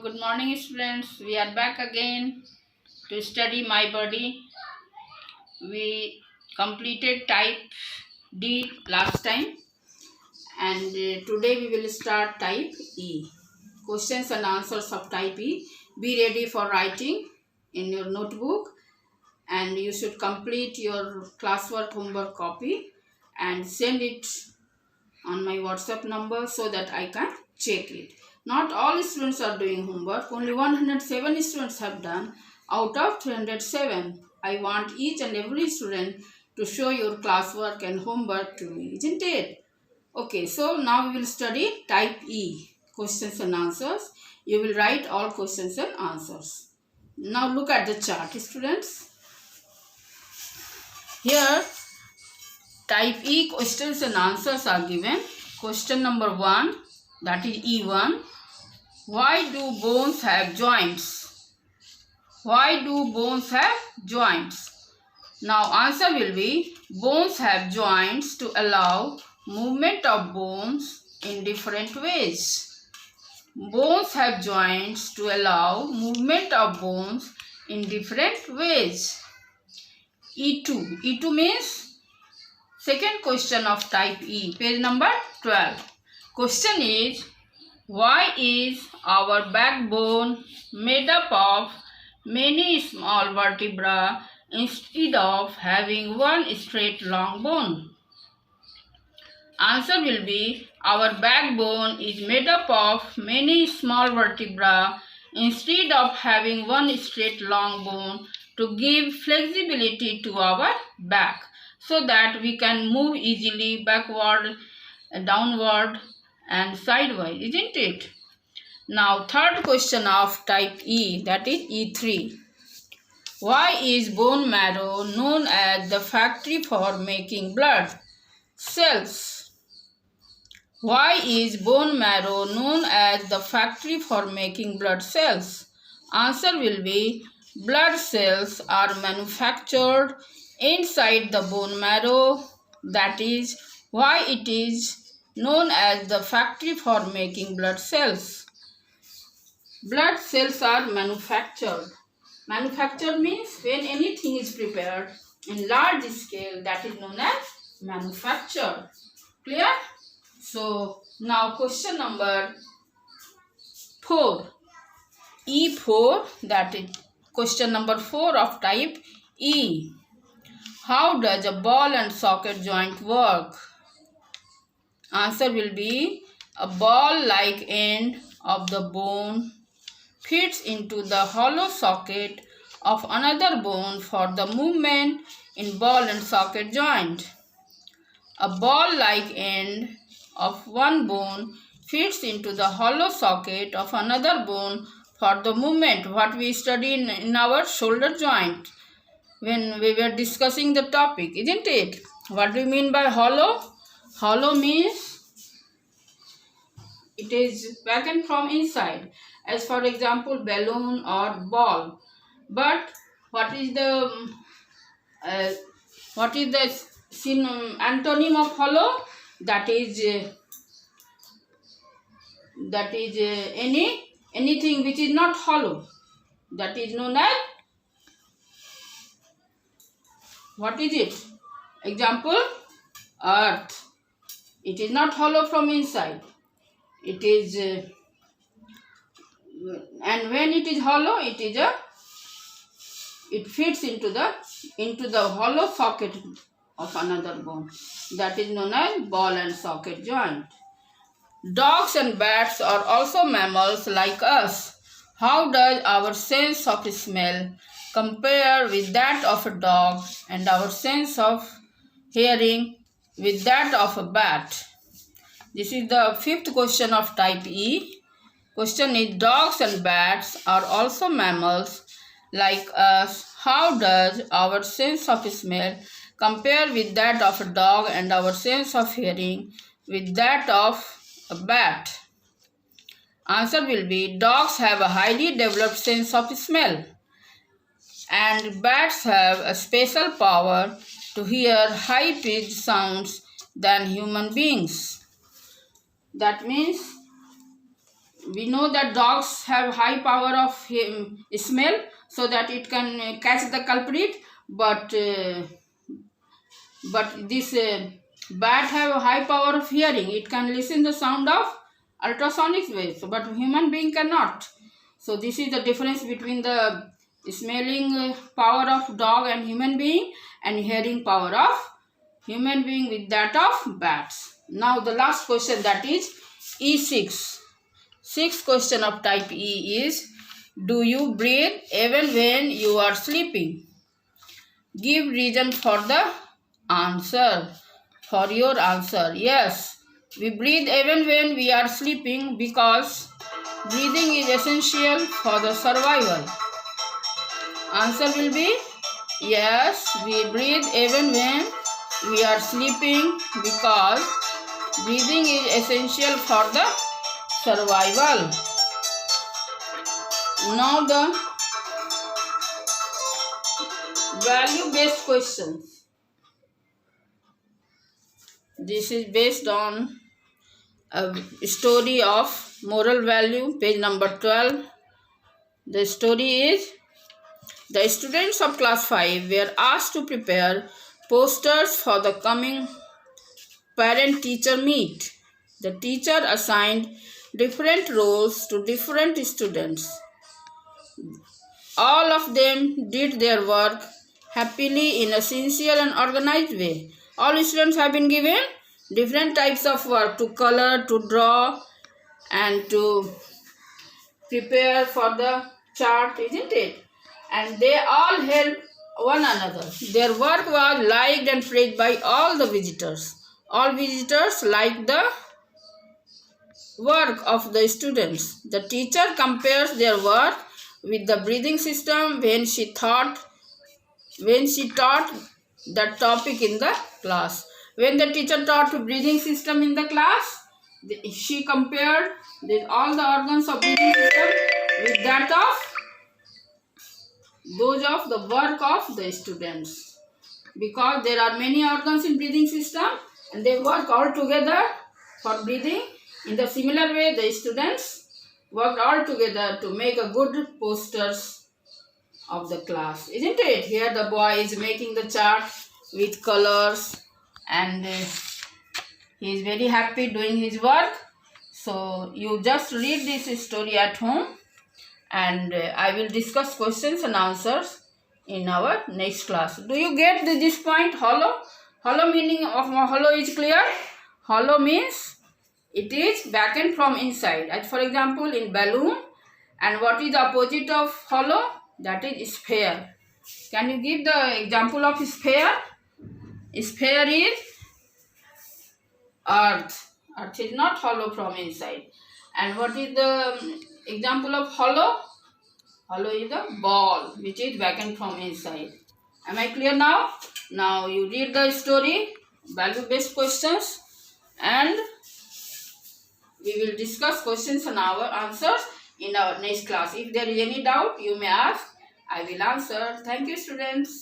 good morning students. We are back again to study my body. We completed type D last time and today we will start type E. Questions and answers of type E. Be ready for writing in your notebook and you should complete your classwork homework copy and send it on my WhatsApp number so that I can check it. Not all students are doing homework. Only 107 students have done out of 307. I want each and every student to show your classwork and homework to me, isn't it? Okay, so now we will study type E, questions and answers. You will write all questions and answers. Now look at the chart, students. Here type E questions and answers are given. Question number 1, that is E1. Why do bones have joints? Why do bones have joints? Now answer will be bones have joints to allow movement of bones in different ways. Bones have joints to allow movement of bones in different ways. E2. E2 means second question of type E, page number 12. Question is, why is our backbone made up of many small vertebrae instead of having one straight long bone? Answer will be, our backbone is made up of many small vertebrae instead of having one straight long bone to give flexibility to our back, so that we can move easily backward, downward and sidewise, isn't it? Now third question of type E, that is E3. Why is bone marrow known as the factory for making blood cells? Why is bone marrow known as the factory for making blood cells? Answer will be, blood cells are manufactured inside the bone marrow. That is why it is known as the factory for making blood cells. Blood cells are manufactured. Manufactured means when anything is prepared in large scale, that is known as manufacture. Clear? So now question number 4. E4, that is question number 4 of type E. How does a ball and socket joint work? Answer will be, a ball-like end of the bone fits into the hollow socket of another bone for the movement in ball and socket joint. A ball-like end of one bone fits into the hollow socket of another bone for the movement. What we studied in our shoulder joint when we were discussing the topic, isn't it? What do you mean by hollow? Hollow means it is vacant from inside, as for example balloon or ball. But what is the antonym of hollow? That is anything which is not hollow. That is known as, what is it? Example, earth. It is not hollow from inside. It is and when it is hollow, it fits into the hollow socket of another bone. That is known as ball and socket joint. Dogs and bats are also mammals like us. How does our sense of smell compare with that of a dog and our sense of hearing with that of a bat? This is the 5th question of type E. Question is, dogs and bats are also mammals like us. How does our sense of smell compare with that of a dog and our sense of hearing with that of a bat? Answer will be, dogs have a highly developed sense of smell and bats have a special power to hear high-pitched sounds than human beings. That means we know that dogs have high power of smell, so that it can catch the culprit, but this bat have a high power of hearing. It can listen the sound of ultrasonic waves, but human being cannot. So this is the difference between the smelling power of dog and human being, and hearing power of human being with that of bats. Now the last question, that is E6. Sixth question of type E is, do you breathe even when you are sleeping? Give reason for the answer. For your answer, yes, we breathe even when we are sleeping because breathing is essential for the survival. Answer will be yes, we breathe even when we are sleeping because breathing is essential for the survival. Now the value-based questions. This is based on a story of moral value, page number 12. The story is, the students of class 5 were asked to prepare posters for the coming parent-teacher meet. The teacher assigned different roles to different students. All of them did their work happily in a sincere and organized way. All students have been given different types of work to color, to draw, and to prepare for the chart, isn't it? And they all helped one another. Their work was liked and praised by all the visitors. All visitors liked the work of the students. The teacher compares their work with the breathing system when she taught that topic in the class. When the teacher taught breathing system in the class, she compared all the organs of breathing system with that of those of the work of the students, because there are many organs in breathing system and they work all together for breathing. In the similar way, the students worked all together to make a good posters of the class, isn't it? Here the boy is making the chart with colors, and he is very happy doing his work. So you just read this story at home, and I will discuss questions and answers in our next class. Do you get this point? Hollow? Hollow meaning of hollow is clear? Hollow means it is vacant from inside. As for example, in balloon. And what is the opposite of hollow? That is sphere. Can you give the example of sphere? Sphere is earth. Earth is not hollow from inside. And what is the example of hollow? Hollow is the ball, which is vacant from inside. Am I clear now? Now you read the story, value-based questions, and we will discuss questions and our answers in our next class. If there is any doubt, you may ask. I will answer. Thank you, students.